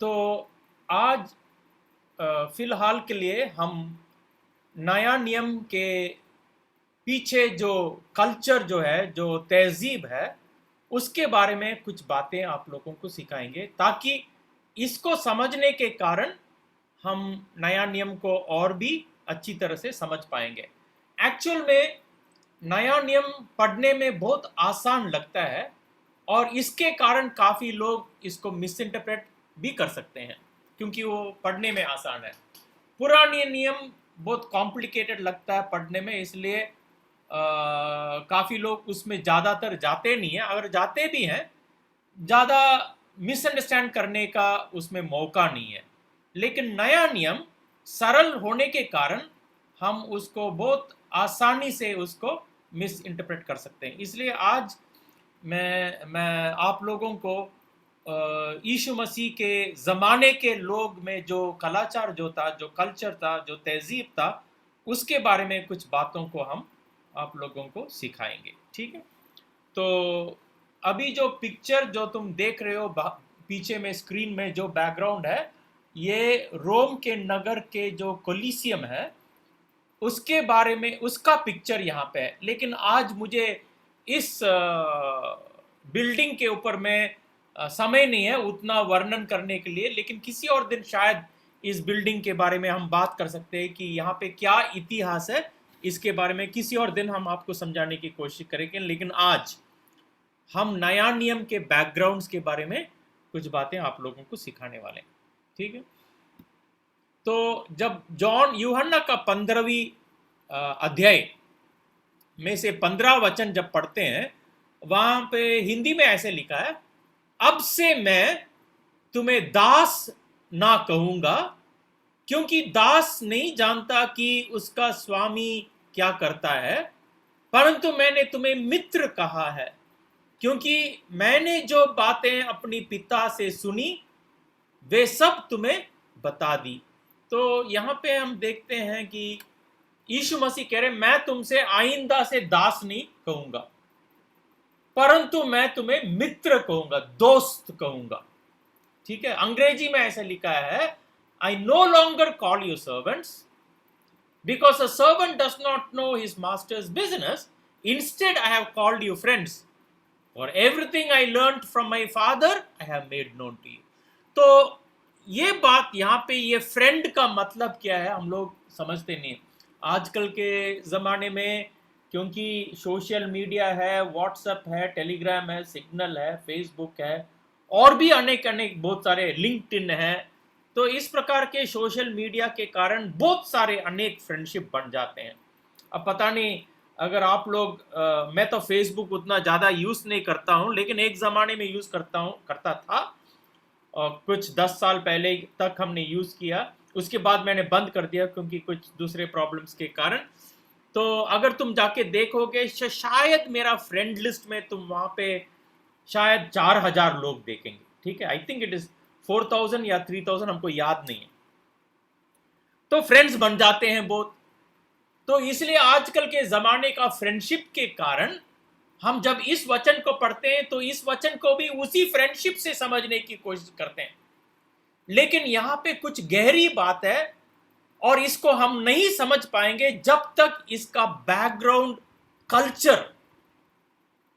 तो आज फिलहाल के लिए हम नया नियम के पीछे जो कल्चर जो है, जो तहजीब है, उसके बारे में कुछ बातें आप लोगों को सिखाएंगे, ताकि इसको समझने के कारण हम नया नियम को और भी अच्छी तरह से समझ पाएंगे। एक्चुअल में नया नियम पढ़ने में बहुत आसान लगता है, और इसके कारण काफ़ी लोग इसको मिस इंटरप्रेट भी कर सकते हैं, क्योंकि वो पढ़ने में आसान है। पुराने नियम बहुत कॉम्प्लिकेटेड लगता है पढ़ने में, इसलिए काफ़ी लोग उसमें ज़्यादातर जाते नहीं हैं। अगर जाते भी हैं, ज़्यादा मिसअंडरस्टैंड करने का उसमें मौका नहीं है। लेकिन नया नियम सरल होने के कारण हम उसको बहुत आसानी से उसको मिस इंटरप्रेट कर सकते हैं। इसलिए आज मैं आप लोगों को यीशु मसीह के ज़माने के लोग में जो कलाचार जो था, जो कल्चर था, जो तहजीब था, उसके बारे में कुछ बातों को हम आप लोगों को सिखाएंगे। ठीक है? तो अभी जो पिक्चर जो तुम देख रहे हो पीछे में स्क्रीन में जो बैकग्राउंड है, ये रोम के नगर के जो कोलिसियम है उसके बारे में, उसका पिक्चर यहाँ पे है। लेकिन आज मुझे इस बिल्डिंग के ऊपर में समय नहीं है उतना वर्णन करने के लिए, लेकिन किसी और दिन शायद इस बिल्डिंग के बारे में हम बात कर सकते हैं कि यहाँ पे क्या इतिहास है। इसके बारे में किसी और दिन हम आपको समझाने की कोशिश करेंगे, लेकिन आज हम नया नियम के बैकग्राउंड्स के बारे में कुछ बातें आप लोगों को सिखाने वाले हैं। ठीक है? तो जब जॉन यूहन्ना का 15वीं अध्याय में से 15 वचन जब पढ़ते हैं, वहां पे हिंदी में ऐसे लिखा है, अब से मैं तुम्हें दास ना कहूंगा, क्योंकि दास नहीं जानता कि उसका स्वामी क्या करता है, परंतु मैंने तुम्हें मित्र कहा है, क्योंकि मैंने जो बातें अपनी पिता से सुनी वे सब तुम्हें बता दी। तो यहाँ पे हम देखते हैं कि यीशु मसीह कह रहे, मैं तुमसे आइंदा से दास नहीं कहूंगा, परंतु मैं तुम्हें मित्र कहूंगा, दोस्त कहूंगा। ठीक है? अंग्रेजी में ऐसा लिखा है, I no longer call you servants, because a servant does not know his master's business, instead I have called you friends, और everything I learn from my father I have made known to you. तो ये बात यहाँ पे, ये friend का मतलब क्या है हम लोग समझते नहीं। आजकल के ज़माने में क्योंकि सोशल मीडिया है, व्हाट्सएप है, टेलीग्राम है, सिग्नल है, फेसबुक है, और भी अनेक अनेक बहुत सारे, लिंक्डइन है, तो इस प्रकार के सोशल मीडिया के कारण बहुत सारे अनेक फ्रेंडशिप बन जाते हैं। अब पता नहीं अगर आप लोग मैं तो फेसबुक उतना ज़्यादा यूज़ नहीं करता हूँ, लेकिन एक ज़माने में यूज़ करता था, और कुछ 10 साल पहले तक हमने यूज़ किया। उसके बाद मैंने बंद कर दिया क्योंकि कुछ दूसरे प्रॉब्लम्स के कारण। तो अगर तुम जाके देखोगे, शायद मेरा फ्रेंड लिस्ट में तुम वहाँ पे शायद 4000 लोग देखेंगे। ठीक है? आई थिंक इट इज़ 4000 या 3000, हमको याद नहीं है। तो फ्रेंड्स बन जाते हैं बहुत। तो इसलिए आजकल के ज़माने का फ्रेंडशिप के कारण हम जब इस वचन को पढ़ते हैं तो इस वचन को भी उसी फ्रेंडशिप से समझने की कोशिश करते हैं। लेकिन यहां पे कुछ गहरी बात है, और इसको हम नहीं समझ पाएंगे जब तक इसका बैकग्राउंड कल्चर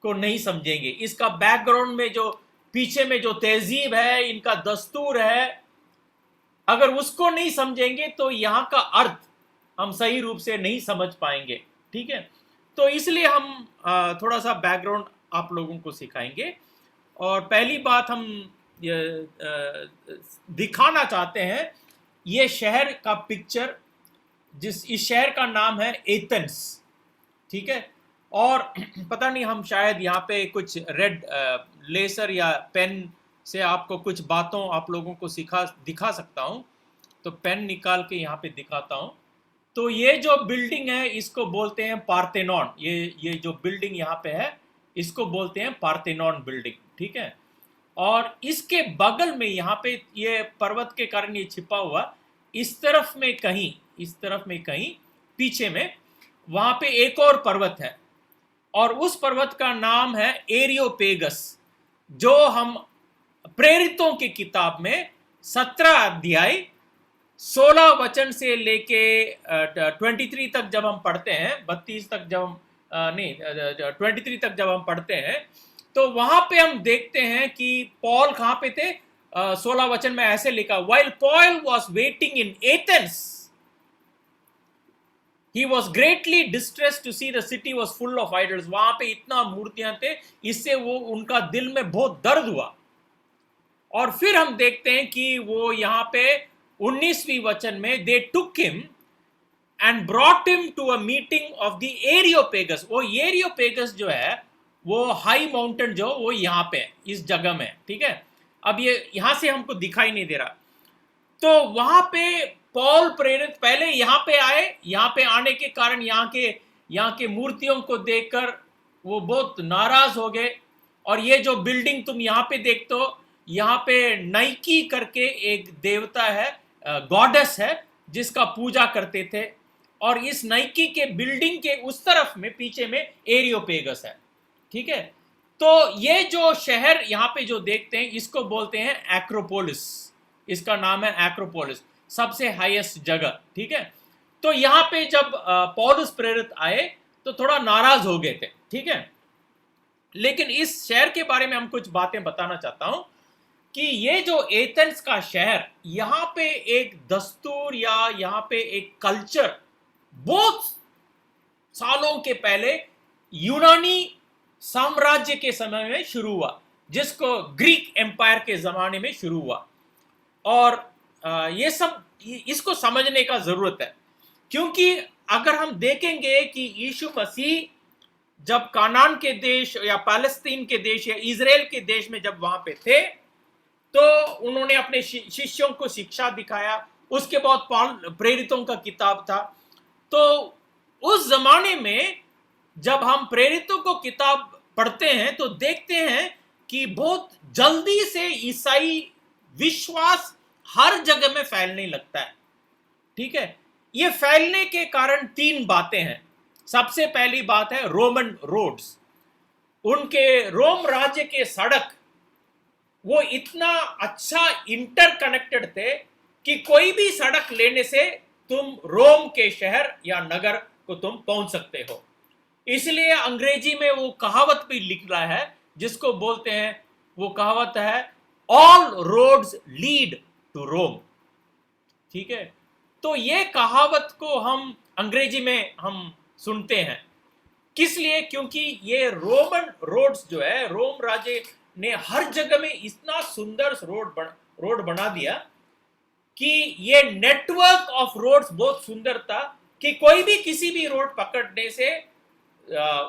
को नहीं समझेंगे। इसका बैकग्राउंड में जो पीछे में जो तहजीब है, इनका दस्तूर है, अगर उसको नहीं समझेंगे तो यहां का अर्थ हम सही रूप से नहीं समझ पाएंगे। ठीक है? तो इसलिए हम थोड़ा सा बैकग्राउंड आप लोगों को सिखाएंगे। और पहली बात हम दिखाना चाहते हैं, ये शहर का पिक्चर, इस शहर का नाम है एथेंस। ठीक है? और पता नहीं, हम शायद यहाँ पे कुछ रेड लेसर या पेन से आपको कुछ बातों आप लोगों को दिखा सकता हूँ। तो पेन निकाल के यहाँ पे दिखाता हूँ। तो ये जो बिल्डिंग है इसको बोलते हैं पार्थेनॉन। ये जो बिल्डिंग यहाँ पे है इसको बोलते हैं पार्थेनॉन बिल्डिंग। ठीक है? और इसके बगल में यहाँ पे, ये पर्वत के कारण ये छिपा हुआ, इस तरफ में कहीं पीछे में वहाँ पे एक और पर्वत है, और उस पर्वत का नाम है एरियोपेगस, जो हम प्रेरितों की किताब में 17 अध्याय 16 वचन से लेके 23 तक जब हम पढ़ते हैं, 32 तक जब हम नहीं 23 तक जब हम पढ़ते हैं, तो वहां पे हम देखते हैं कि पॉल कहां पे थे। 16 वचन में ऐसे लिखा, while Paul was waiting in Athens he was greatly distress to see the city was full of idols. वहां पे इतना मूर्तियां थे, इससे वो उनका दिल में बहुत दर्द हुआ। और फिर हम देखते हैं कि वो यहाँ पे 19वीं वचन में, they took him and brought him to a meeting of the Areopagus. वो एरियोपेगस जो है वो हाई माउंटेन जो वो यहाँ पे इस जगह में, ठीक है। अब ये यहां से हमको दिखाई नहीं दे रहा। तो वहां पे पॉल प्रेरित पहले यहाँ पे आए, यहाँ पे आने के कारण यहाँ के मूर्तियों को देखकर वो बहुत नाराज हो गए। और ये जो बिल्डिंग तुम यहाँ पे देखते हो, यहाँ पे नाइकी करके एक देवता है, गॉडेस है, जिसका पूजा करते थे। और इस नाइकी के बिल्डिंग के उस तरफ में पीछे में एरियोपेगस है, ठीक है। तो ये जो शहर यहाँ पे जो देखते हैं, इसको बोलते हैं एक्रोपोलिस। इसका नाम है एक्रोपोलिस, सबसे हाईएस्ट जगह, ठीक है। तो यहाँ पे जब पौलुस प्रेरित आए तो थोड़ा नाराज हो गए थे, ठीक है। लेकिन इस शहर के बारे में हम कुछ बातें बताना चाहता हूं कि ये जो एथेंस का शहर, यहाँ पे एक दस्तूर या यहाँ पे एक कल्चर बहुत सालों के पहले यूनानी साम्राज्य के समय में शुरू हुआ, जिसको ग्रीक एम्पायर के जमाने में शुरू हुआ। और ये सब इसको समझने का जरूरत है, क्योंकि अगर हम देखेंगे कि यीशु मसीह जब कानान के देश या पैलेस्तीन के देश या इजराइल के देश में जब वहां पे थे, तो उन्होंने अपने शिष्यों को शिक्षा दिखाया। उसके बाद पौल प्रेरितों का किताब था। तो उस जमाने में जब हम प्रेरितों को किताब पढ़ते हैं तो देखते हैं कि बहुत जल्दी से ईसाई विश्वास हर जगह में फैलने लगता है, ठीक है। ये फैलने के कारण 3 बातें हैं। सबसे पहली बात है रोमन रोड्स। उनके रोम राज्य के सड़क वो इतना अच्छा इंटरकनेक्टेड थे कि कोई भी सड़क लेने से तुम रोम के शहर या नगर को तुम पहुंच सकते हो। इसलिए अंग्रेजी में वो कहावत भी लिख रहा है, जिसको बोलते हैं, वो कहावत है, ऑल रोड्स लीड टू रोम, ठीक है। तो ये कहावत को हम अंग्रेजी में हम सुनते हैं, किस लिए? क्योंकि ये रोमन रोड्स जो है, रोम राज्य ने हर जगह में इतना सुंदर रोड बना दिया कि ये नेटवर्क ऑफ रोड्स बहुत सुंदर था कि कोई भी किसी भी रोड पकड़ने से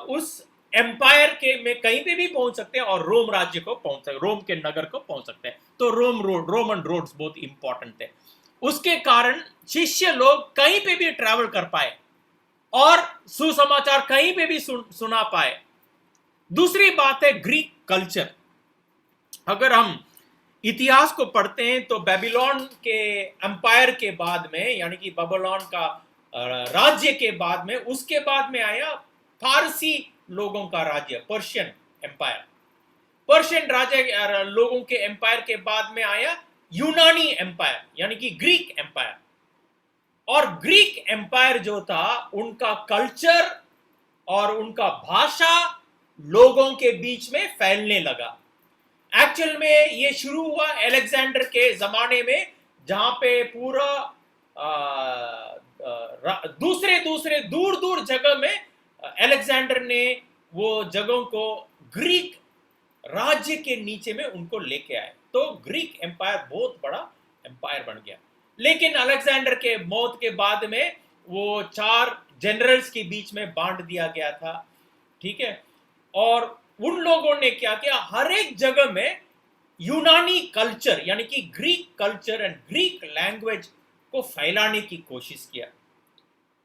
उस एम्पायर के में कहीं पे भी पहुंच सकते हैं और रोम राज्य को पहुंच सकते, रोम के नगर को पहुंच सकते हैं। तो रोमन रोड्स बहुत इंपॉर्टेंट थे। उसके कारण शिष्य लोग कहीं पे भी ट्रैवल कर पाए और सुसमाचार कहीं पे भी सुना पाए। दूसरी बात है ग्रीक कल्चर। अगर हम इतिहास को पढ़ते हैं तो बेबीलोन के एम्पायर के बाद में, यानी कि बेबीलोन का राज्य के बाद में, उसके बाद में आया फारसी लोगों का राज्य, पर्शियन एम्पायर। पर्शियन राज्य लोगों के एम्पायर के बाद में आया यूनानी एम्पायर, यानी कि ग्रीक एम्पायर। और ग्रीक एम्पायर जो था, उनका कल्चर और उनका भाषा लोगों के बीच में फैलने लगा। एक्चुअल में ये शुरू हुआ अलेक्जेंडर के जमाने में, जहां पे पूरा दूसरे दूर दूर जगह में अलेक्जेंडर ने वो जगहों को ग्रीक राज्य के नीचे में उनको लेके आए। तो ग्रीक एम्पायर बहुत बड़ा एम्पायर बन गया। लेकिन अलेक्जेंडर के मौत के बाद में वो 4 जनरल्स के बीच में बांट दिया गया था, ठीक है। और उन लोगों ने क्या किया, हर एक जगह में यूनानी कल्चर यानी कि Greek culture and Greek language को फैलाने की कोशिश किया।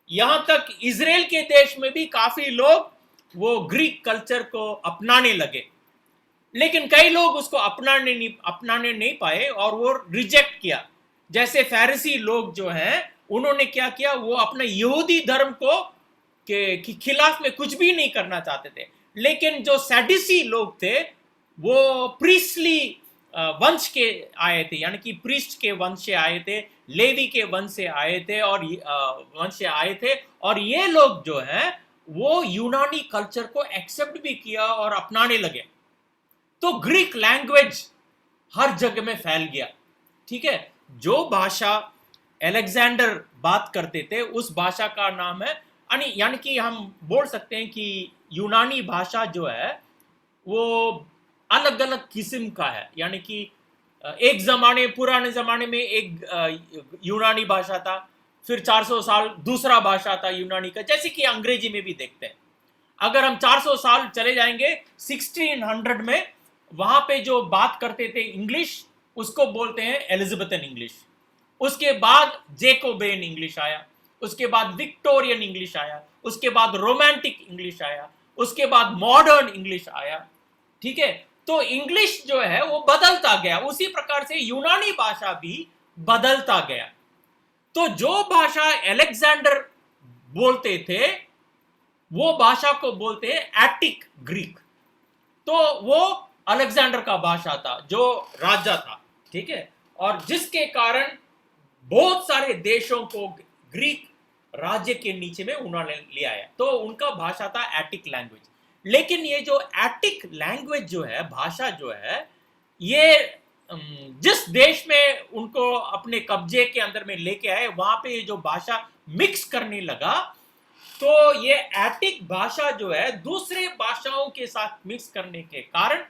यहां तक इजराइल के देश में भी काफी लोग वो ग्रीक कल्चर को अपनाने लगे, लेकिन कई लोग उसको अपनाने नहीं पाए और वो रिजेक्ट किया। जैसे फैरिसी लोग जो हैं, उन्होंने क्या किया, वो अपने यहूदी धर्म को के खिलाफ में कुछ भी नहीं करना चाहते थे। लेकिन जो सैडुसी लोग थे, वो प्रीस्टली वंश के आए थे, यानी कि प्रीस्ट के वंश से आए थे, लेवी के वंश से आए थे और वंश से आए थे। और ये लोग जो है वो यूनानी कल्चर को एक्सेप्ट भी किया और अपनाने लगे। तो ग्रीक लैंग्वेज हर जगह में फैल गया। ठीक है, जो भाषा अलेक्जेंडर बात करते थे उस भाषा का नाम है, यानी कि हम बोल सकते हैं कि यूनानी भाषा जो है वो अलग अलग किस्म का है। यानी कि एक पुराने जमाने में एक यूनानी भाषा था, फिर 400 साल दूसरा भाषा था यूनानी का, जैसे कि अंग्रेजी में भी देखते हैं। अगर हम 400 साल चले जाएंगे 1600 में, वहां पे जो बात करते थे इंग्लिश, उसको बोलते हैं एलिजाबेथन इंग्लिश। उसके बाद जेकोबियन इंग्लिश आया, उसके बाद विक्टोरियन इंग्लिश आया, उसके बाद रोमांटिक इंग्लिश आया, उसके बाद मॉडर्न इंग्लिश आया। ठीक है, तो इंग्लिश जो है वो बदलता गया, उसी प्रकार से यूनानी भाषा भी बदलता गया। तो जो भाषा अलेक्जेंडर बोलते थे वो भाषा को बोलते हैं एटिक ग्रीक। तो वो अलेक्जेंडर का भाषा था जो राजा था। ठीक है, और जिसके कारण बहुत सारे देशों को ग्रीक राज्य के नीचे में उन्होंने ले आया, तो उनका भाषा था एटिक लैंग्वेज। लेकिन ये जो एटिक लैंग्वेज जो है, भाषा जो है, ये जिस देश में उनको अपने कब्जे के अंदर में लेके आए, वहां पे ये जो भाषा मिक्स करने लगा, तो ये एटिक भाषा जो है दूसरे भाषाओं के साथ मिक्स करने के कारण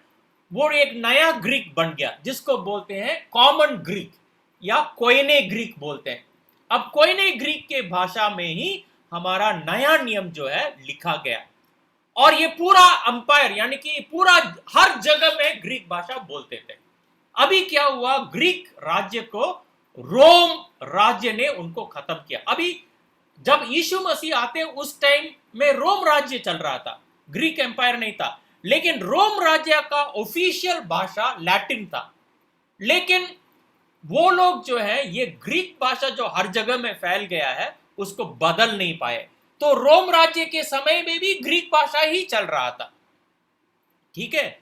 वो एक नया ग्रीक बन गया, जिसको बोलते हैं कॉमन ग्रीक या कोयने ग्रीक बोलते हैं। अब कोयने ग्रीक के भाषा में ही हमारा नया नियम जो है लिखा गया, और ये पूरा अंपायर यानी कि पूरा हर जगह में ग्रीक भाषा बोलते थे। अभी क्या हुआ, ग्रीक राज्य को रोम राज्य ने उनको खत्म किया। अभी जब यीशु मसीह आते उस टाइम में रोम राज्य चल रहा था, ग्रीक एम्पायर नहीं था। लेकिन रोम राज्य का ऑफिशियल भाषा लैटिन था। लेकिन वो लोग जो है ये ग्रीक भाषा जो हर जगह में फैल गया है उसको बदल नहीं पाए। तो रोम राज्य के समय में भी ग्रीक भाषा ही चल रहा था। ठीक है,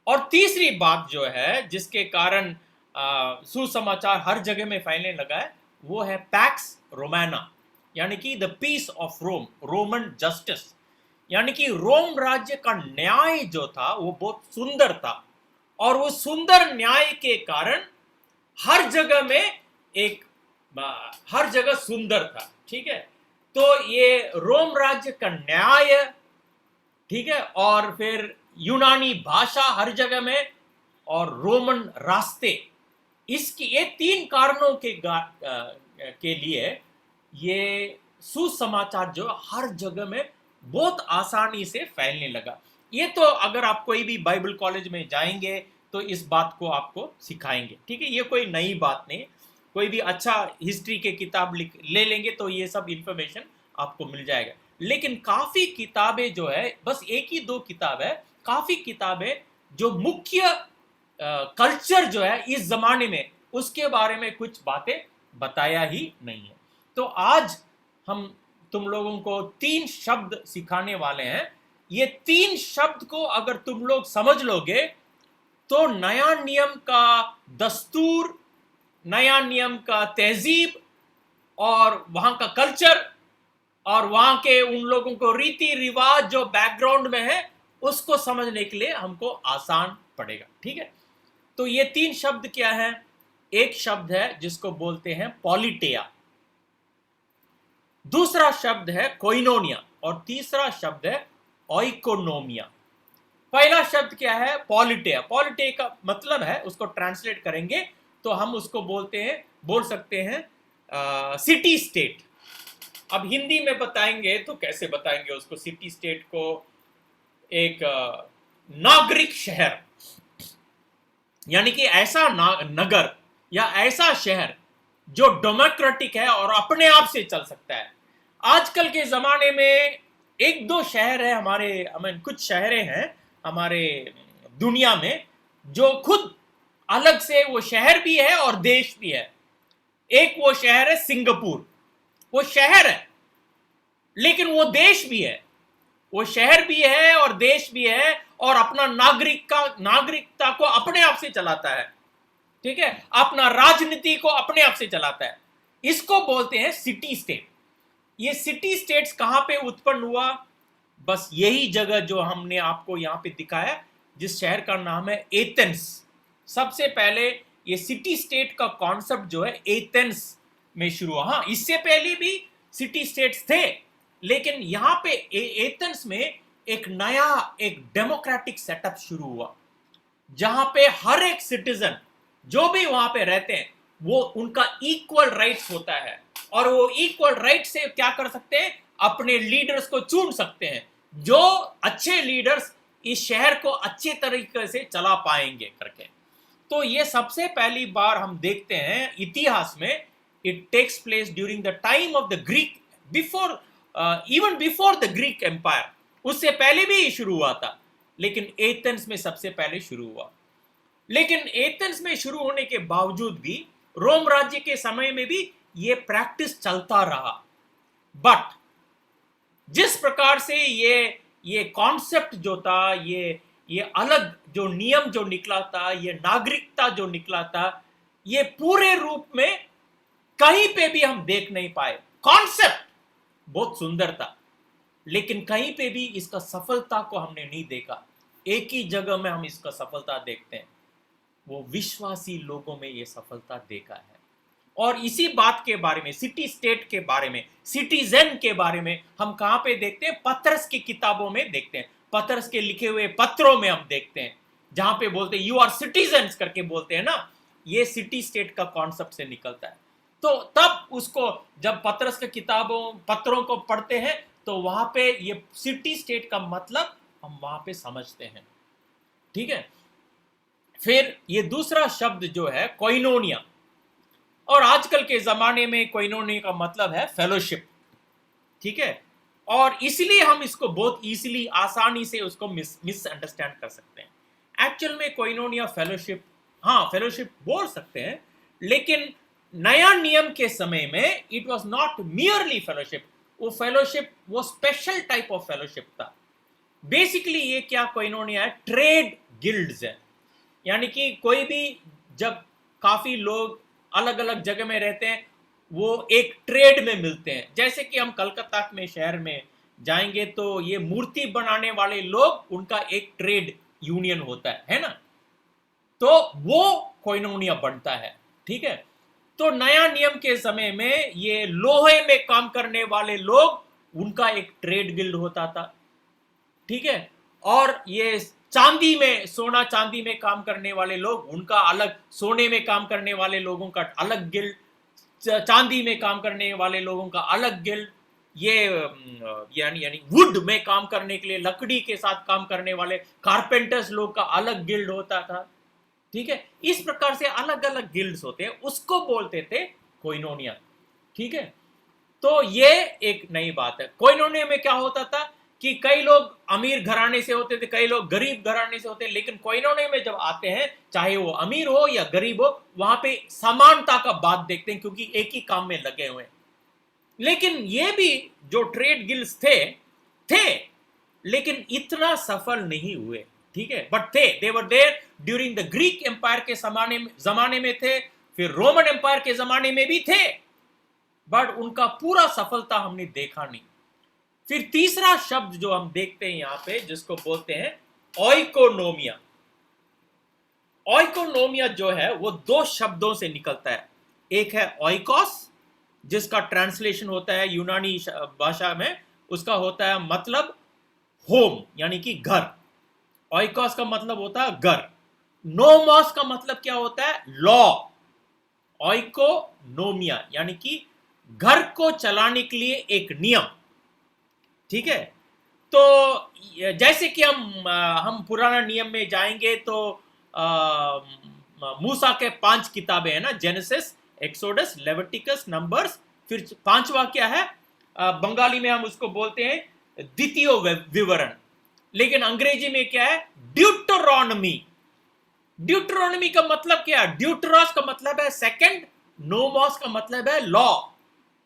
और तीसरी बात जो है जिसके कारण सुसमाचार हर जगह में फैलने लगा है, वो है पैक्स रोमाना, यानी कि the peace of Rome, Roman justice. यानी कि रोम राज्य का न्याय जो था वो बहुत सुंदर था, और वो सुंदर न्याय के कारण हर जगह में हर जगह सुंदर था। ठीक है, तो ये रोम राज्य का न्याय, ठीक है, और फिर यूनानी भाषा हर जगह में, और रोमन रास्ते, ये तीन कारणों के लिए ये सुसमाचार जो हर जगह में बहुत आसानी से फैलने लगा। ये तो अगर आप कोई भी बाइबल कॉलेज में जाएंगे तो इस बात को आपको सिखाएंगे। ठीक है, ये कोई नई बात नहीं। कोई भी अच्छा हिस्ट्री के किताब ले लेंगे तो ये सब इंफॉर्मेशन आपको मिल जाएगा। लेकिन काफी किताबें जो है, बस एक ही दो किताब है, काफी किताबें जो मुख्य कल्चर जो है इस जमाने में, उसके बारे में कुछ बातें बताया ही नहीं है। तो आज हम तुम लोगों को 3 शब्द सिखाने वाले हैं। ये 3 शब्द को अगर तुम लोग समझ लोगे तो नया नियम का दस्तूर, नया नियम का तहजीब, और वहां का कल्चर, और वहां के उन लोगों को रीति रिवाज जो बैकग्राउंड में है, उसको समझने के लिए हमको आसान पड़ेगा। ठीक है, तो ये 3 शब्द क्या है? एक शब्द है जिसको बोलते हैं पॉलिटेया, दूसरा शब्द है कोइनोनिया, और तीसरा शब्द है ओइकोनोमिया। पहला शब्द क्या है? पॉलिटेया। पॉलिटेया का मतलब है, उसको ट्रांसलेट करेंगे तो हम उसको बोल सकते हैं सिटी स्टेट। अब हिंदी में बताएंगे तो कैसे बताएंगे उसको? सिटी स्टेट को एक नागरिक शहर, यानी कि ऐसा नगर या ऐसा शहर जो डेमोक्रेटिक है और अपने आप से चल सकता है। आजकल के जमाने में एक दो शहर है कुछ शहरें हैं हमारे दुनिया में जो खुद अलग से वो शहर भी है और देश भी है। एक वो शहर है सिंगापुर, वो शहर है लेकिन वो देश भी है। वो शहर भी है और देश भी है, और अपना नागरिकता को अपने आप से चलाता है। ठीक है, अपना राजनीति को अपने आप से चलाता है। इसको बोलते हैं सिटी स्टेट। ये सिटी स्टेट्स कहां पे उत्पन्न हुआ? बस यही जगह जो हमने आपको यहां पे दिखाया, जिस शहर का नाम है एथेंस। सबसे पहले ये सिटी स्टेट का कॉन्सेप्ट जो है एथेंस में शुरू हुआ। हाँ, इससे पहले भी सिटी स्टेट्स थे, लेकिन यहां पे एथेंस में एक नया, एक डेमोक्रेटिक सेटअप शुरू हुआ, जहां पे हर एक सिटीजन जो भी वहां पे रहते हैं, वो उनका इक्वल राइट्स होता है, और वो इक्वल राइट से क्या कर सकते हैं? अपने लीडर्स को चुन सकते हैं, जो अच्छे लीडर्स इस शहर को अच्छे तरीके से चला पाएंगे करके। तो ये सबसे पहली बार हम देखते हैं इतिहास में। It takes place during the time of the Greek, before, even before the Greek empire. उससे पहले भी शुरू हुआ था, लेकिन एथेंस में सबसे पहले शुरू हुआ। लेकिन एथेंस में शुरू होने के बावजूद भी रोम राज्य के समय में भी ये प्रैक्टिस चलता रहा। बट जिस प्रकार से ये कॉन्सेप्ट जो था, ये अलग जो नियम जो निकला था, ये नागरिकता जो निकला था, ये पूरे रूप में कहीं पे भी हम देख नहीं पाए। कॉन्सेप्ट बहुत सुंदर था, लेकिन कहीं पे भी इसका सफलता को हमने नहीं देखा। एक ही जगह में हम इसका सफलता देखते हैं, वो विश्वासी लोगों में ये सफलता देखा है। और इसी बात के बारे में, सिटी स्टेट के बारे में, सिटीजन के बारे में हम कहां पे देखते हैं? पतरस की किताबों में देखते हैं। पतरस के लिखे हुए पत्रों में हम देखते हैं, जहां पे बोलते हैं यू आर सिटीजन्स करके बोलते हैं ना। ये सिटी स्टेट का कॉन्सेप्ट से निकलता है। तो तब उसको जब पतरस के पत्रों को पढ़ते हैं, तो वहां पे ये सिटी स्टेट का मतलब हम वहां पे समझते हैं। ठीक है, फिर ये दूसरा शब्द जो है कोइनोनिया, और आजकल के जमाने में कोइनोनिया का मतलब है फेलोशिप। ठीक है, और इसलिए हम इसको बहुत इजीली, आसानी से उसको मिसअंडरस्टैंड कर सकते हैं। एक्चुअल में कोइनोनिया फेलोशिप, हाँ फेलोशिप बोल सकते हैं, लेकिन नया नियम के समय में it was not merely fellowship. वो फेलोशिप वो स्पेशल टाइप ऑफ फेलोशिप था। बेसिकली ये क्या कोइनोनिया है? ट्रेड गिल्ड्स है। यानी कि कोई भी, जब काफी लोग अलग अलग जगह में रहते हैं, वो एक ट्रेड में मिलते हैं। जैसे कि हम कलकत्ता में शहर में जाएंगे तो ये मूर्ति बनाने वाले लोग, उनका एक ट्रेड यूनियन होता है ना, तो वो कोइनोनिया बनता है। ठीक है, तो नया नियम के समय में ये लोहे में काम करने वाले लोग, उनका एक ट्रेड गिल्ड होता था। ठीक है, और ये चांदी में, सोना चांदी में काम करने वाले लोग, उनका अलग, सोने में काम करने वाले लोगों का अलग गिल्ड, चांदी में काम करने वाले लोगों का अलग गिल्ड, ये यानी वुड में काम करने के लिए, लकड़ी के साथ काम करने वाले कारपेंटर्स लोग का अलग गिल्ड होता था। ठीक है, इस प्रकार से अलग अलग गिल्ड्स होते हैं, उसको बोलते थे कोइनोनिया। ठीक है, तो ये एक नई बात है। कोइनोनिया में क्या होता था कि कई लोग अमीर घराने से होते थे, कई लोग गरीब घराने से होते, लेकिन कोइनोनिया में जब आते हैं, चाहे वो अमीर हो या गरीब हो, वहां पे समानता का बात देखते हैं, क्योंकि एक ही काम में लगे हुए हैं। लेकिन ये भी जो ट्रेड गिल्ड्स थे, लेकिन इतना सफल नहीं हुए। ठीक है, but they, they were there during the Greek empire के जमाने में थे, फिर रोमन एम्पायर के जमाने में भी थे, बट उनका पूरा सफलता हमने देखा नहीं। फिर तीसरा शब्द जो हम देखते हैं यहां पे, जिसको बोलते हैं ओइकोनोमिया। ओइकोनोमिया जो है वो दो शब्दों से निकलता है। एक है ओइकोस, जिसका ट्रांसलेशन होता है यूनानी भाषा में, उसका होता है मतलब होम, यानी कि घर। ओइकोस का मतलब होता है घर। नोमोस का मतलब क्या होता है? लॉ। ओइकोनोमिया यानी कि घर को चलाने के लिए एक नियम। ठीक है, तो जैसे कि हम पुराना नियम में जाएंगे तो मूसा के 5 किताबें हैं ना, जेनेसिस, एक्सोडस, लेविटिकस, नंबर्स, फिर 5वां क्या है? बंगाली में हम उसको बोलते हैं द्वितीय विवरण, लेकिन अंग्रेजी में क्या है? ड्यूटरोनॉमी। ड्यूटरोनॉमी का मतलब क्या है? ड्यूटरॉस का मतलब है सेकंड, नोमोस का मतलब है लॉ।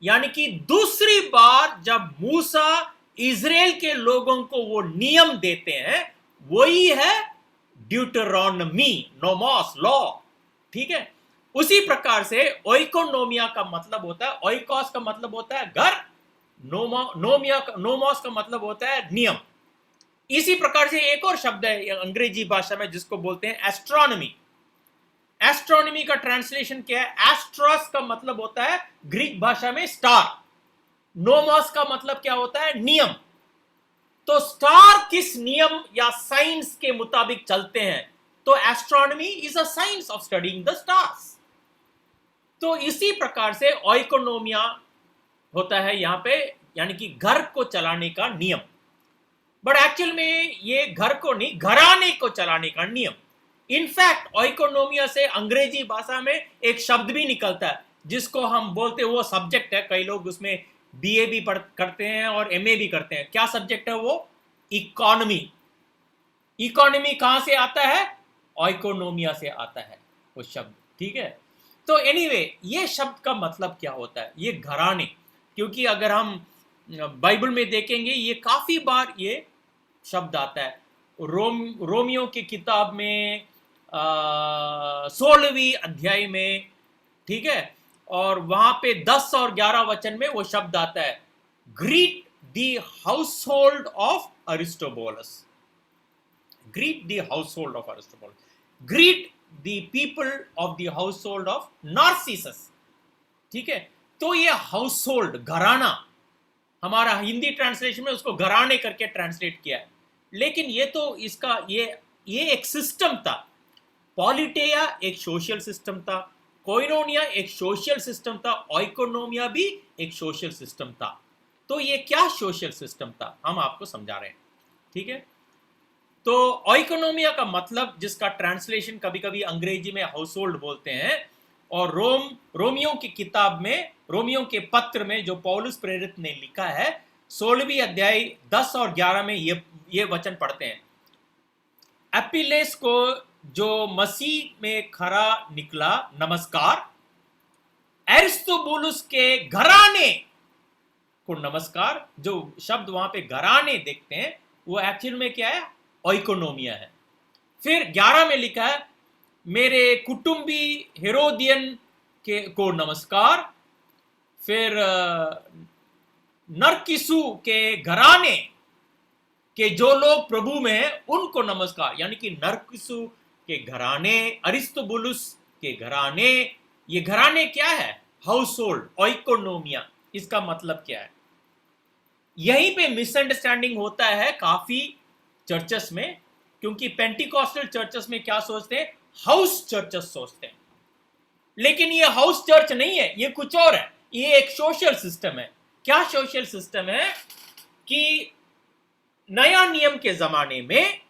यानी कि दूसरी बार जब मूसा इजराइल के लोगों को वो नियम देते हैं, वही है ड्यूटरोनॉमी, नोमोस, लॉ। ठीक है। उसी प्रकार से ओइकोनोमिया का मतलब होता है, ओइकोस का मतलब होता है घर, नोमोस का मतलब होता है नियम। इसी प्रकार से एक और शब्द है अंग्रेजी भाषा में जिसको बोलते हैं एस्ट्रोनॉमी। एस्ट्रोनॉमी का ट्रांसलेशन क्या है? एस्ट्रोस का मतलब होता है ग्रीक भाषा में स्टार, नोमोस का मतलब क्या होता है? नियम। तो स्टार किस नियम या साइंस के मुताबिक चलते हैं? तो astronomy is a science of studying the stars. तो इसी प्रकार से ओइकोनोमिया होता है यहां पे, यानी कि घर को चलाने का नियम। बट एक्चुअल में ये घर को नहीं, घराने को चलाने का नियम। इनफैक्ट ओइकोनोमिया से अंग्रेजी भाषा में एक शब्द भी निकलता है जिसको हम बोलते हैं, वो सब्जेक्ट है, कई लोग उसमें बीए भी करते हैं और एमए भी करते हैं। क्या सब्जेक्ट है वो? इकोनॉमी। इकोनॉमी कहां से आता है? ओइकोनोमिया से आता है वो शब्द, ठीक है। तो एनीवे, ये शब्द का मतलब क्या होता है? ये घराने, क्योंकि अगर हम बाइबल में देखेंगे ये काफी बार ये शब्द आता है। रोमियो की किताब में 16वीं अध्याय में, ठीक है, और वहां पे 10 और 11 वचन में वो शब्द आता है, greet the household of Aristobulus. Greet the household of Aristobulus, greet the people of the household of Narcissus, ठीक है। तो ये हाउसहोल्ड, घराना, हमारा हिंदी ट्रांसलेशन में उसको घराने करके ट्रांसलेट किया है, लेकिन ये तो इसका ये एक सिस्टम था। पॉलिटेया एक सोशल सिस्टम था, कोइनोनिया एक सोशल सिस्टम था, ओइकोनोमिया भी एक सोशल सिस्टम था। तो ये क्या सोशल सिस्टम था हम आपको समझा रहे हैं, ठीक है। तो ओइकोनोमिया का मतलब, जिसका ट्रांसलेशन कभी कभी अंग्रेजी में हाउस होल्ड बोलते हैं, और रोमियो की किताब में, रोमियो के पत्र में जो पौलुस प्रेरित ने लिखा है, 16वीं अध्याय 10 और 11 में ये वचन पढ़ते हैं, एपिलेस को जो मसीह में खरा निकला नमस्कार, एरिस्टोबुलस के घराने को नमस्कार। जो शब्द वहां पे घराने देखते हैं वो एक्चुअल में क्या है? ओइकोनोमिया है। फिर 11 में लिखा है, मेरे कुटुंबी हेरोदियन को नमस्कार। फिर नरकिसु के घराने के जो लोग प्रभु में हैं उनको नमस्कार, यानी कि नरकिसु के घराने, अरिस्तोबुलस के घराने। ये घराने क्या है? हाउस होल्ड, ओइकोनोमिया। इसका मतलब क्या है? यहीं पे मिसअंडरस्टैंडिंग होता है काफी चर्चेस में, क्योंकि पेंटिकॉस्टल चर्चेस में क्या सोचते हैं? हाउस चर्चेस सोचते हैं, लेकिन ये हाउस चर्च नहीं है, ये कुछ और है। ये एक सोशल सिस्टम है। क्या सोशल सिस्टम है? कि नया नियम के जमाने में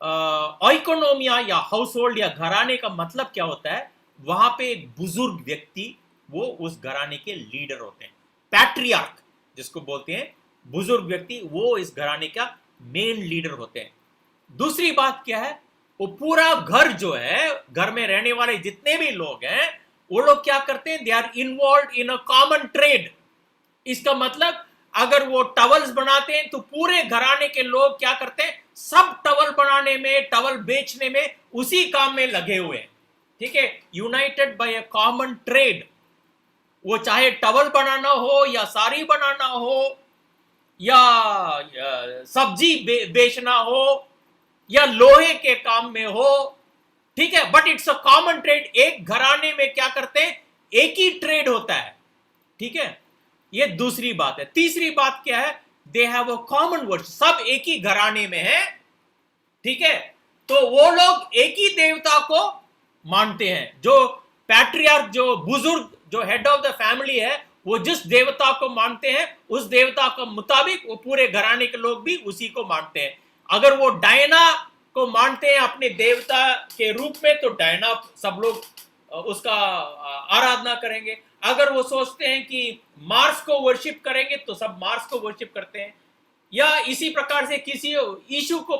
ओइकोनोमिया या हाउस होल्ड या घराने का मतलब क्या होता है? वहां पे एक बुजुर्ग व्यक्ति, वो उस घराने के लीडर होते हैं, पैट्रियार्क जिसको बोलते हैं, बुजुर्ग व्यक्ति, वो इस घराने का मेन लीडर होते हैं। दूसरी बात क्या है? वो पूरा घर जो है, घर में रहने वाले जितने भी लोग हैं, वो लोग क्या करते हैं? They are involve in a common trade. इसका मतलब अगर वो टवल्स बनाते हैं तो पूरे घराने के लोग क्या करते हैं? सब टवल बनाने में, टवल बेचने में, उसी काम में लगे हुए हैं, ठीक है। United by a common trade. वो चाहे टवल बनाना हो या साड़ी बनाना हो या सब्जी बेचना हो या लोहे के काम में हो, ठीक है, but it's a common trade. एक घराने में क्या करते हैं? एक ही ट्रेड होता है, ठीक है। ये दूसरी बात है। तीसरी बात क्या है? They have a common worship. सब एक ही घराने में है, ठीक है। तो वो लोग एक ही देवता को मानते हैं। जो पैट्रियार्क, जो बुजुर्ग, जो हेड ऑफ द फैमिली है, वो जिस देवता को मानते हैं उस देवता के मुताबिक वो पूरे घराने के लोग भी उसी को मानते हैं। अगर वो डायना को मानते हैं अपने देवता के रूप में, तो डायना सब लोग उसका आराधना करेंगे। अगर वो सोचते हैं कि मार्स को वर्शिप करेंगे तो सब मार्स को वर्शिप करते हैं। या इसी प्रकार से किसी यीशु को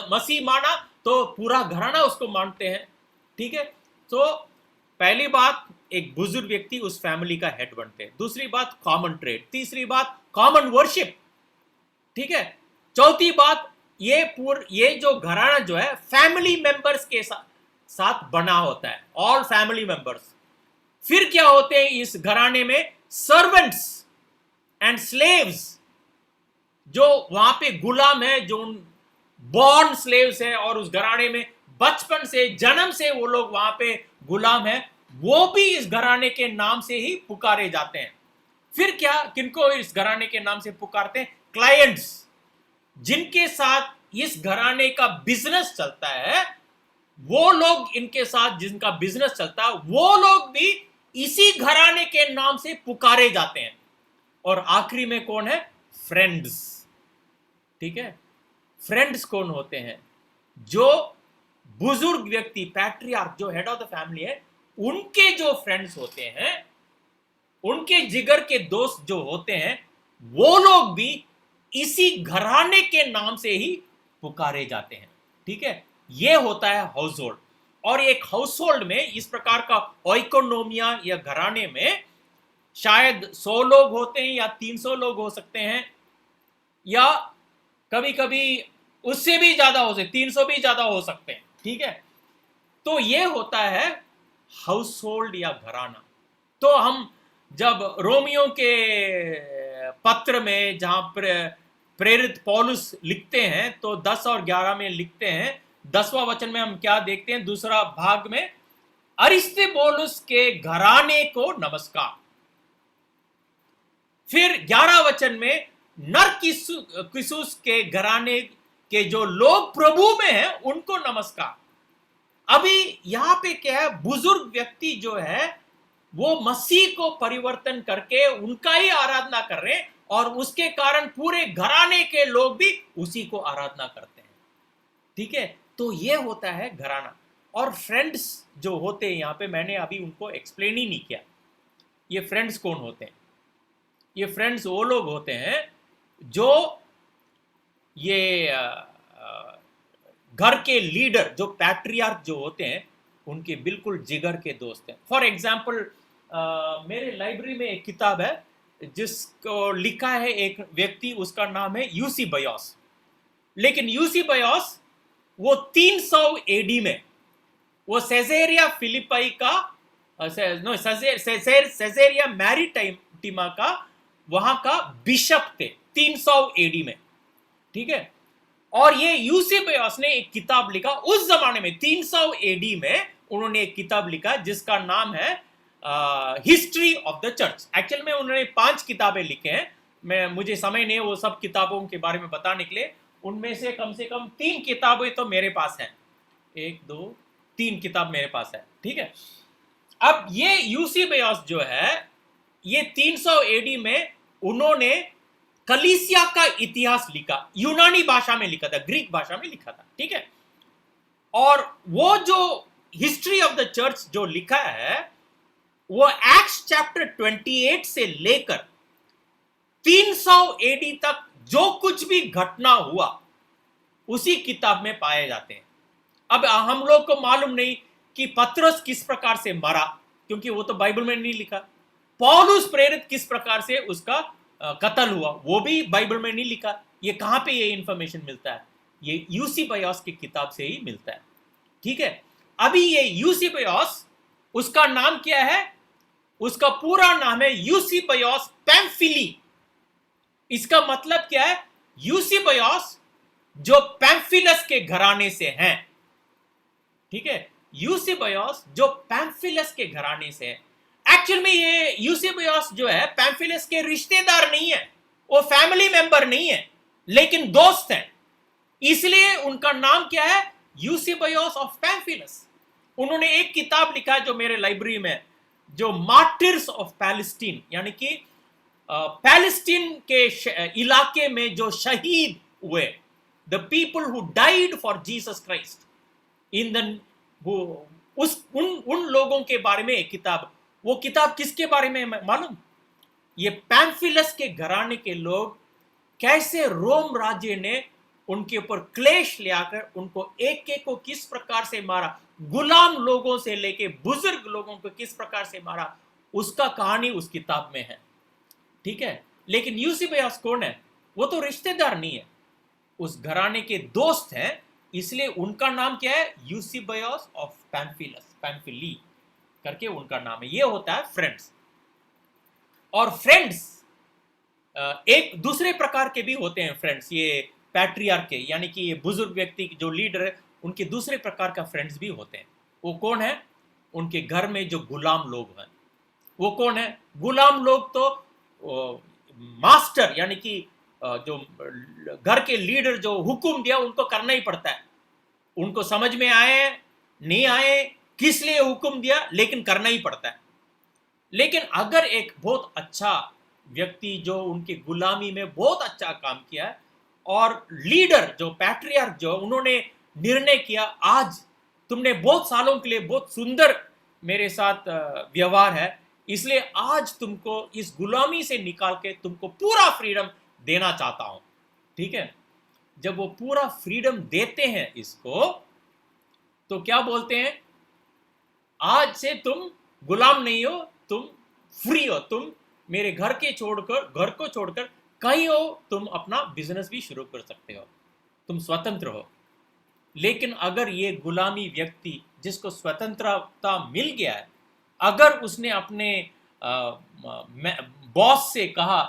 मसीह माना तो पूरा घराना उसको मानते हैं, ठीक है। तो पहली बात, एक बुजुर्ग व्यक्ति उस फैमिली का हेड बनते हैं। दूसरी बात, कॉमन ट्रेड। तीसरी बात, कॉमन वर्शिप, ठीक है। चौथी बात, ये जो घराना जो है फैमिली मेंबर्स के साथ बना होता है, ऑल फैमिली मेंबर्स। फिर क्या होते हैं इस घराने में? सर्वेंट्स एंड स्लेव्स, जो वहां पे गुलाम है, जो बॉर्न स्लेव्स है और उस घराने में बचपन से, जन्म से वो लोग वहां पे गुलाम है, वो भी इस घराने के नाम से ही पुकारे जाते हैं। फिर क्या, किनको इस घराने के नाम से पुकारते हैं? क्लाइंट्स, जिनके साथ इस घराने का बिजनेस चलता है, वो लोग इनके साथ जिनका बिजनेस चलता है, वो लोग भी इसी घराने के नाम से पुकारे जाते हैं। और आखिरी में कौन है? फ्रेंड्स। ठीक है, फ्रेंड्स कौन होते हैं? जो बुजुर्ग व्यक्ति, पैट्रियार्क, जो हेड ऑफ द फैमिली है, उनके जो फ्रेंड्स होते हैं, उनके जिगर के दोस्त जो होते हैं, वो लोग भी इसी घराने के नाम से ही पुकारे जाते हैं। ठीक है, ये होता है हाउस होल्ड। और एक हाउस होल्ड में इस प्रकार का ओइकोनोमिया या घराने में शायद 100 लोग होते हैं या 300 लोग हो सकते हैं, या कभी कभी उससे भी ज्यादा हो सकते, 300 भी ज्यादा हो सकते हैं। ठीक है, तो ये होता है हाउस होल्ड या घराना। तो हम जब रोमियो के पत्र में, जहां पर प्रेरित पौलुस लिखते हैं, तो 10 और 11 में लिखते हैं, 10वां वचन में हम क्या देखते हैं? दूसरा भाग में, अरिस्तेबुलुस के घराने को नमस्कार। फिर 11 वचन में, नरकिस्सुस के घराने के जो लोग प्रभु में हैं उनको नमस्कार। अभी यहां पे क्या है? बुजुर्ग व्यक्ति जो है वो मसीह को परिवर्तन करके उनका ही आराधना कर रहे हैं, और उसके कारण पूरे घराने के लोग भी उसी को आराधना करते हैं। ठीक है, तो ये होता है घराना। और फ्रेंड्स जो होते हैं, यहां पे मैंने अभी उनको एक्सप्लेन ही नहीं किया। ये फ्रेंड्स कौन होते हैं? ये फ्रेंड्स वो लोग होते हैं जो ये घर के लीडर, जो पैट्रियार्क जो होते हैं, उनके बिल्कुल जिगर के दोस्त हैं। फॉर एग्जाम्पल, मेरे लाइब्रेरी में एक किताब है जिसको लिखा है एक व्यक्ति, उसका नाम है यूसी बयोस। लेकिन यूसी बयोस वो 300 एडी में, वो सेजेरिया फिलिपाई का, सेजेरिया मैरिटाइमा का वहां का बिशप थे 300 एडी में। ठीक है, और ये यूसेबियस ने एक किताब लिखा उस जमाने में, 300 एडी में उन्होंने एक किताब लिखा जिसका नाम है history of the church. Actual में उन्होंने 5 किताबें लिखे हैं, मुझे समय नहीं वो सब किताबों के बारे में बताने के लिए। उनमें से कम 3 किताबें तो मेरे पास हैं, 1 2 3 किताब मेरे पास है। ठीक है, अब ये यूसेबियस जो है, ये 300 एडी में उन्होंने कलीसिया का इतिहास लिखा, यूनानी भाषा में लिखा था, ग्रीक भाषा में लिखा था। ठीक है, और वो जो हिस्ट्री ऑफ द चर्च जो लिखा है, वो एक्ट्स चैप्टर 28 से लेकर 300 एडी तक जो कुछ भी घटना हुआ उसी किताब में पाए जाते हैं। अब हम लोग को मालूम नहीं कि पतरस किस प्रकार से मरा, क्योंकि वो तो बाइबल में नहीं लिखा। पौलुस प्रेरित किस प्रकार से उसका कत्ल हुआ, वो भी बाइबल में नहीं लिखा। ये कहां पे ये इंफॉर्मेशन मिलता है? ये यूसेबियस की किताब से ही मिलता है। ठीक है, अभी ये यूसेबियस, उसका नाम क्या है? उसका पूरा नाम है यूसेबियस पैम्फिली। इसका मतलब क्या है? यूसेबियस जो पैम्फिलस के घराने से हैं। ठीक है, यूसेबियस जो पैम्फिलस के घराने से है। एक्चुअल में ये यूसेबियस जो है पैम्फिलस के रिश्तेदार नहीं है, वो फैमिली मेंबर नहीं है, लेकिन दोस्त है। इसलिए उनका नाम क्या है? Eusebius of Pamphilus. उन्होंने एक किताब लिखा है जो मेरे लाइब्रेरी में, जो मार्टिर्स ऑफ पैलेस्टीन, यानी कि पैलेस्टीन के इलाके में जो शहीद हुए, the people who died for Jesus Christ in the, उन लोगों के बारे में एक किताब। वो किताब किसके बारे में मालूम? ये पैम्फिलस के घराने के लोग कैसे रोम राज्य ने उनके ऊपर क्लेश ले आकर उनको एक एक को किस प्रकार से मारा, गुलाम लोगों से लेके बुजुर्ग लोगों को किस प्रकार से मारा, उसका कहानी उस किताब में है। ठीक है, लेकिन यूसेबियस कौन है? वो तो रिश्तेदार नहीं है, उस घराने के दोस्त हैं, इसलिए उनका नाम क्या है, यूसिबियस ऑफ पैम्फिली करके उनका नाम है। ये होता है फ्रेंड्स। और फ्रेंड्स एक दूसरे प्रकार के भी होते हैं फ्रेंड्स, ये पैट्रियार्क के, यानी कि ये बुजुर्ग व्यक्ति जो लीडर है, उनके दूसरे प्रकार का फ्रेंड्स भी होते हैं। वो कौन है? उनके घर में जो गुलाम लोग हैं। वो कौन है? गुलाम लोग तो मास्टर यानी कि जो घर के लीडर जो हुक्म दिया उनको करना ही पड़ता है। उनको समझ में आए नहीं आए, किस लिए हुक्म दिया, लेकिन करना ही पड़ता है। लेकिन अगर एक बहुत अच्छा व्यक्ति जो उनकी गुलामी में बहुत अच्छा काम किया है, और लीडर जो पैट्रियार्क जो उन्होंने निर्णय किया, आज तुमने बहुत सालों के लिए बहुत सुंदर मेरे साथ व्यवहार है, इसलिए आज तुमको इस गुलामी से निकाल के तुमको पूरा फ्रीडम देना चाहता हूं। ठीक है, जब वो पूरा फ्रीडम देते हैं इसको, तो क्या बोलते हैं? आज से तुम गुलाम नहीं हो, तुम फ्री हो, तुम मेरे घर को छोड़कर कहीं हो, तुम अपना बिजनेस भी शुरू कर सकते हो, तुम स्वतंत्र हो। लेकिन अगर ये गुलामी व्यक्ति जिसको स्वतंत्रता मिल गया है, अगर उसने अपने बॉस से कहा,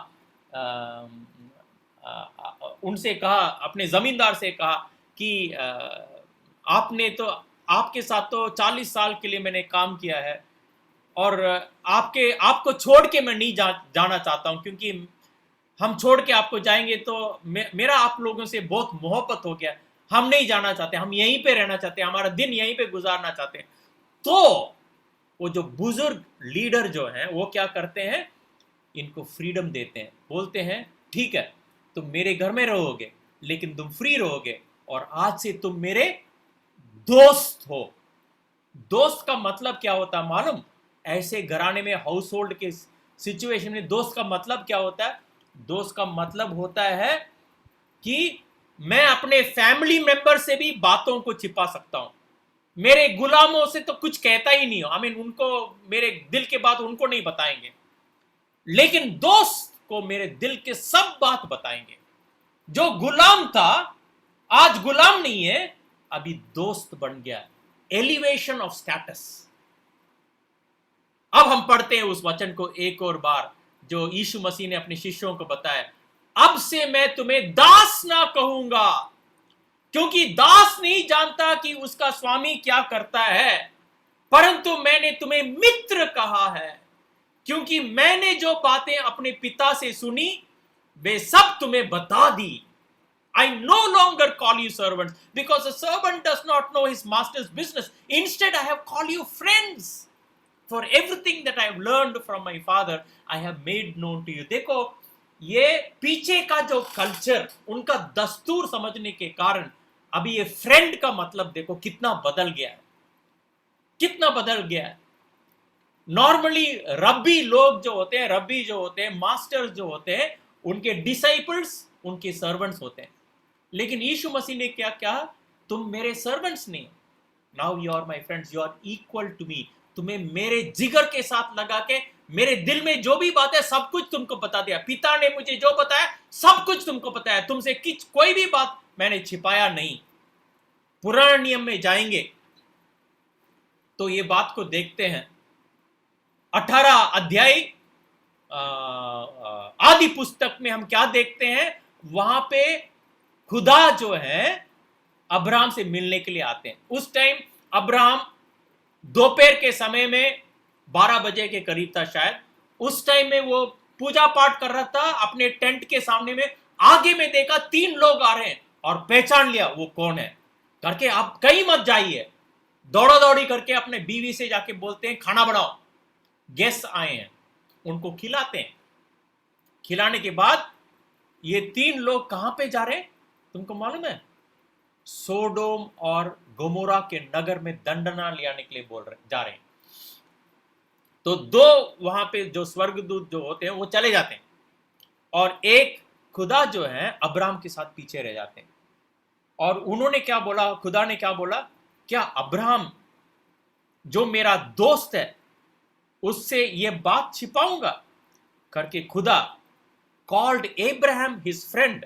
उनसे कहा, अपने जमींदार से कहा कि आपने तो, आपके साथ तो 40 साल के लिए मैंने काम किया है, और आपको छोड़ के मैं नहीं जाना चाहता हूं, क्योंकि हम छोड़ के आपको जाएंगे तो मेरा आप लोगों से बहुत मोहब्बत हो गया, हम नहीं जाना चाहते, हम यहीं पे रहना चाहते हैं, हमारा दिन यहीं पे गुजारना चाहते हैं। तो वो जो बुजुर्ग लीडर जो हैं वो क्या करते हैं? इनको फ्रीडम देते हैं, बोलते हैं ठीक है तुम मेरे घर में रहोगे, लेकिन तुम फ्री रहोगे, और आज से तुम मेरे दोस्त हो। दोस्त का मतलब क्या होता है मालूम? ऐसे घराने में, हाउस होल्ड के सिचुएशन में दोस्त का मतलब क्या होता है? दोस्त का मतलब होता है कि मैं अपने फैमिली मेंबर से भी बातों को छिपा सकता हूं, मेरे गुलामों से तो कुछ कहता ही नहीं हो, उनको मेरे दिल के बात उनको नहीं बताएंगे, लेकिन दोस्त को मेरे दिल के सब बात बताएंगे। जो गुलाम था आज गुलाम नहीं है, अभी दोस्त बन गया। Elevation of status. अब हम पढ़ते हैं उस वचन को एक और बार, जो यीशु मसीह ने अपने शिष्यों को बताया, अब से मैं तुम्हें दास ना कहूंगा, क्योंकि दास नहीं जानता कि उसका स्वामी क्या करता है, परंतु मैंने तुम्हें मित्र कहा है, क्योंकि मैंने जो बातें अपने पिता से सुनी वे सब तुम्हें बता दी। I no longer call you servants, because a servant does not know his master's business. Instead, I have called you friends. For everything that I have learned from my father, I have made known to you. देखो, ये पीछे का जो culture, उनका दस्तूर समझने के कारण अभी ये फ्रेंड का मतलब देखो कितना बदल गया है, कितना बदल गया है। नॉर्मली रब्बी लोग जो होते हैं, मास्टर्स जो होते हैं, उनके डिसाइपल्स उनके सर्वेंट्स होते हैं। लेकिन यीशु मसीह ने क्या कहा? तुम मेरे सर्वेंट्स नहीं, now you are my friends, you are equal to me. तुम्हें मेरे जिगर के साथ लगा के मेरे दिल में जो भी बात है सब कुछ तुमको बता दिया। पिता ने मुझे जो बताया सब कुछ तुमको बताया, तुमसे कोई भी बात मैंने छिपाया नहीं। पुराने नियम में जाएंगे तो ये बात को देखते हैं। 18 अध्याय आदि पुस्तक में हम क्या देखते हैं? वहां पे खुदा जो है अब्राहम से मिलने के लिए आते हैं। उस टाइम अब्राहम दोपहर के समय में 12 बजे के करीब था शायद। उस टाइम में वो पूजा पाठ कर रहा था अपने टेंट के सामने में। आगे में देखा 3 लोग आ रहे हैं और पहचान लिया वो कौन है करके। आप कहीं मत जाइए, दौड़ा दौड़ी करके अपने बीवी से जाके बोलते हैं खाना बनाओ, गेस्ट आए हैं, उनको खिलाते हैं। खिलाने के बाद ये 3 लोग कहां पे जा रहे हैं तुमको मालूम है? सोडोम और गोमोरा के नगर में दंडना लियाने के लिए जा रहे हैं। तो 2 वहां पे जो स्वर्गदूत जो होते हैं वो चले जाते हैं, और एक खुदा जो है अब्राहम के साथ पीछे रह जाते हैं। और उन्होंने क्या बोला? खुदा ने क्या बोला? क्या अब्राहम जो मेरा दोस्त है उससे ये बात छिपाऊंगा करके खुदा called Abraham his friend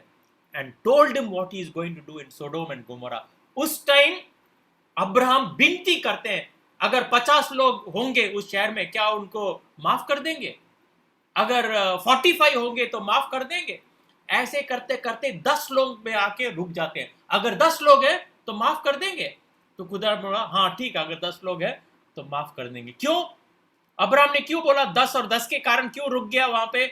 and told him what he is going to do in Sodom and Gomorrah. उस टाइम अब्राहम विनती करते हैं, अगर 50 लोग होंगे उस शहर में, क्या उनको माफ कर देंगे? अगर 45 होंगे तो माफ कर देंगे? ऐसे करते करते 10 लोग में आके रुक जाते हैं। अगर 10 लोग हैं तो माफ कर देंगे? तो खुदा बोला हाँ ठीक है, अगर 10 लोग हैं तो माफ कर देंगे। क्यों? अब्राहम ने क्यों बोला 10? और 10 के कारण क्यों रुक गया वहां पे?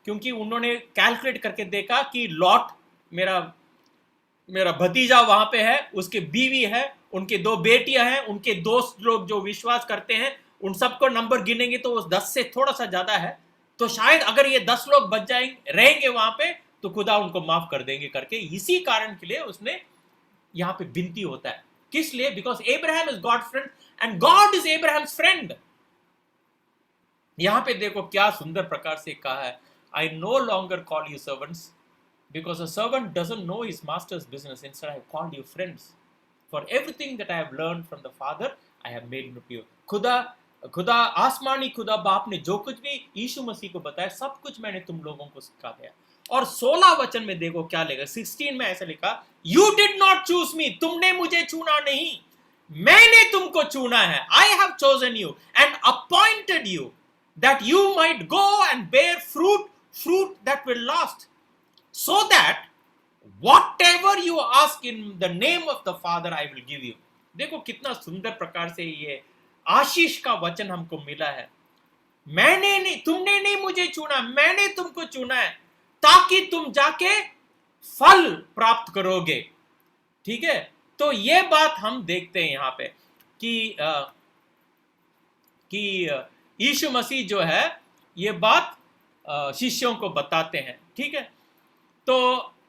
क्योंकि उन्होंने कैलकुलेट करके देखा कि लॉट मेरा भतीजा वहां पे है, उसकी बीवी है, उनके 2 बेटियां हैं, उनके दोस्त लोग जो विश्वास करते हैं, उन सबको नंबर गिनेंगे तो उस 10 से थोड़ा सा ज्यादा है, तो शायद अगर ये 10 लोग बच जाएंगे रहेंगे वहां पे तो खुदा उनको माफ कर देंगे करके, इसी कारण के लिए उसने यहां पे विनती होता है। किस लिए? Because Abraham is God friend and God is Abrahams friend. यहां पे देखो क्या सुंदर प्रकार से कहा है, I no longer call you servants because a servant doesn't know his master's business. Instead, I have called you friends. For everything that I have learned from the Father, I have made known to you. खुदा आसमानी खुदा बाप ने जो कुछ भी यीशु मसीह को बताया, सब कुछ मैंने तुम लोगों को सिखा दिया। और 16 वचन में देखो क्या लिखा, 16 में ऐसा लिखा, You did not choose me. तुमने मुझे चुना नहीं, मैंने तुमको चुना है। I have chosen you and appointed you that you might go and bear fruit that will last. So that whatever you ask in the name of the Father, I will give you. देखो कितना सुंदर प्रकार से ये आशीष का वचन हमको मिला है। मैंने नहीं, तुमने नहीं मुझे चुना, मैंने तुमको चुना है ताकि तुम जाके फल प्राप्त करोगे। ठीक है, तो ये बात हम देखते हैं यहाँ पे कि यीशु मसीह जो है ये बात शिष्यों को बताते हैं। ठीक है, तो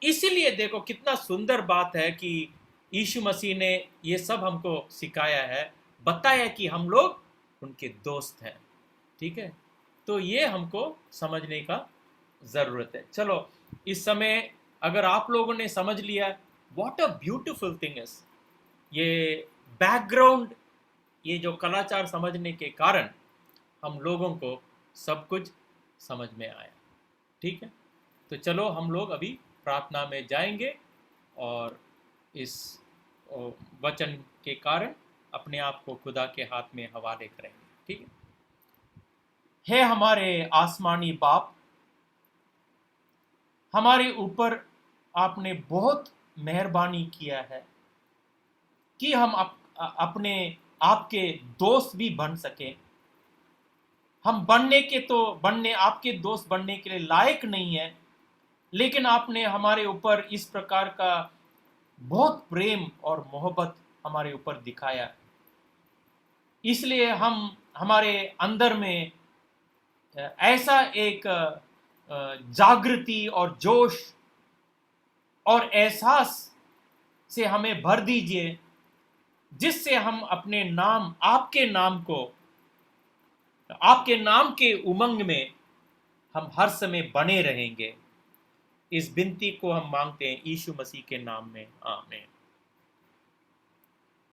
इसीलिए देखो कितना सुंदर बात है कि यीशु मसीह ने ये सब हमको सिखाया है, बताया कि हम लोग उनके दोस्त हैं। ठीक है, तो ये हमको समझने का ज़रूरत है। चलो, इस समय अगर आप लोगों ने समझ लिया, what a beautiful thing is, ये बैकग्राउंड, ये जो कलाचार समझने के कारण हम लोगों को सब कुछ समझ में आया। ठीक है, तो चलो हम लोग अभी प्रार्थना में जाएंगे और इस वचन के कारण अपने आप को खुदा के हाथ में हवाले करेंगे। ठीक है, हमारे आसमानी बाप, हमारे ऊपर आपने बहुत मेहरबानी किया है कि हम अपने आपके दोस्त भी बन सकें। हम आपके दोस्त बनने के लिए लायक नहीं है, लेकिन आपने हमारे ऊपर इस प्रकार का बहुत प्रेम और मोहब्बत हमारे ऊपर दिखाया। इसलिए हमारे अंदर में ऐसा एक जागृति और जोश और एहसास से हमें भर दीजिए, जिससे हम अपने नाम, आपके नाम के उमंग में हम हर समय बने रहेंगे। इस विनती को हम मांगते हैं यीशु मसीह के नाम में, आमीन।